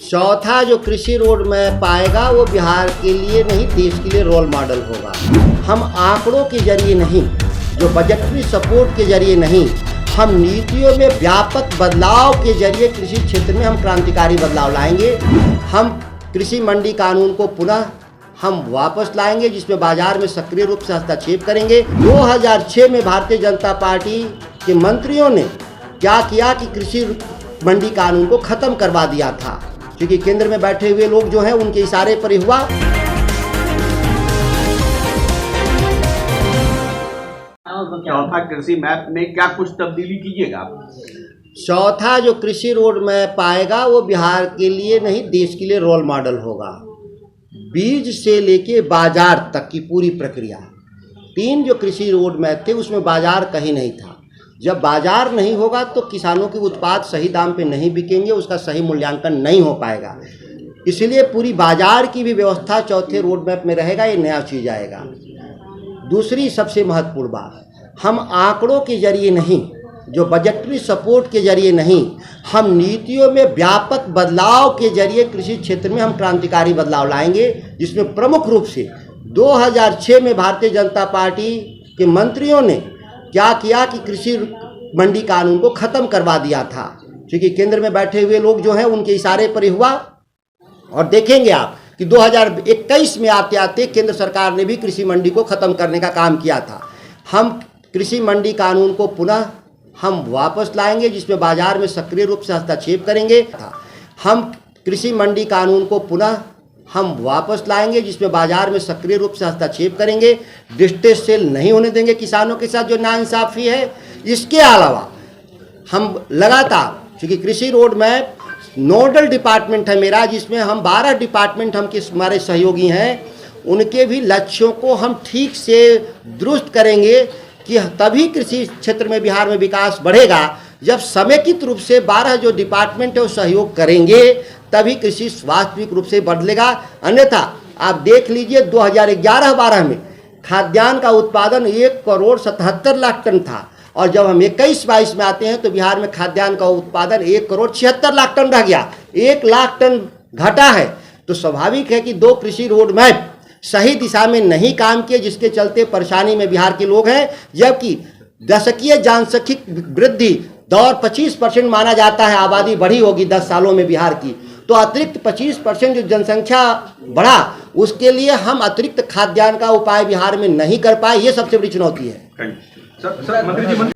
चौथा जो कृषि रोड मैप आएगा वो बिहार के लिए नहीं, देश के लिए रोल मॉडल होगा। हम आंकड़ों के जरिए नहीं, जो बजटरी सपोर्ट के जरिए नहीं, हम नीतियों में व्यापक बदलाव के जरिए कृषि क्षेत्र में हम क्रांतिकारी बदलाव लाएंगे। हम कृषि मंडी कानून को पुनः हम वापस लाएंगे, जिसमें बाजार में सक्रिय रूप से हस्तक्षेप करेंगे। 2006 में भारतीय जनता पार्टी के मंत्रियों ने क्या किया कि कृषि मंडी कानून को खत्म करवा दिया था, क्योंकि केंद्र में बैठे हुए लोग जो हैं उनके इशारे पर ही हुआ। चौथा कृषि मैप में क्या कुछ तब्दीली कीजिएगा? चौथा जो कृषि रोड मैप आएगा वो बिहार के लिए नहीं, देश के लिए रोल मॉडल होगा। बीज से लेके बाजार तक की पूरी प्रक्रिया। 3 जो कृषि रोड मैप थे उसमें बाजार कहीं नहीं था। जब बाजार नहीं होगा तो किसानों के उत्पाद सही दाम पे नहीं बिकेंगे, उसका सही मूल्यांकन नहीं हो पाएगा। इसलिए पूरी बाजार की भी व्यवस्था चौथे रोड मैप में रहेगा, ये नया चीज आएगा। दूसरी सबसे महत्वपूर्ण बात, हम आंकड़ों के जरिए नहीं, जो बजटरी सपोर्ट के जरिए नहीं, हम नीतियों में व्यापक बदलाव के जरिए कृषि क्षेत्र में हम क्रांतिकारी बदलाव लाएंगे, जिसमें प्रमुख रूप से 2006 में भारतीय जनता पार्टी के मंत्रियों ने क्या किया कि कृषि मंडी कानून को खत्म करवा दिया था, क्योंकि केंद्र में बैठे हुए लोग जो हैं उनके इशारे पर ही हुआ। और देखेंगे आप कि 2021 में आते आते केंद्र सरकार ने भी कृषि मंडी को खत्म करने का काम किया था। हम कृषि मंडी कानून को पुनः हम वापस लाएंगे, जिसमें बाजार में सक्रिय रूप से हस्तक्षेप करेंगे। हम कृषि मंडी कानून को पुनः हम वापस लाएंगे, जिसमें बाजार में सक्रिय रूप से हस्तक्षेप करेंगे। डिस्ट्रेस सेल नहीं होने देंगे किसानों के साथ जो नाइंसाफ़ी है। इसके अलावा हम लगातार, क्योंकि कृषि रोड में नोडल डिपार्टमेंट है मेरा, जिसमें हम 12 डिपार्टमेंट हम हमारे सहयोगी हैं, उनके भी लक्ष्यों को हम ठीक से दुरुस्त करेंगे कि तभी कृषि क्षेत्र में बिहार में विकास बढ़ेगा जब समेकित रूप से 12 जो डिपार्टमेंट है वो सहयोग करेंगे, तभी कृषि वास्तविक रूप से बदलेगा। अन्यथा आप देख लीजिए 2011-12 में खाद्यान्न का उत्पादन 1,77,00,000 टन था, और जब हम 21-22 में आते हैं तो बिहार में खाद्यान्न का उत्पादन 1,76,00,000 टन रह गया, 1 लाख टन घटा है। तो स्वाभाविक है कि 2 कृषि रोड मैप सही दिशा में नहीं काम किए, जिसके चलते परेशानी में बिहार के लोग हैं। जबकि दशकीय जनसांख्यिक वृद्धि दौर 25% माना जाता है, आबादी बढ़ी होगी 10 सालों में बिहार की, तो अतिरिक्त 25% जो जनसंख्या बढ़ा, उसके लिए हम अतिरिक्त खाद्यान्न का उपाय बिहार में नहीं कर पाए। ये सबसे बड़ी चुनौती है। सर मंत्री जी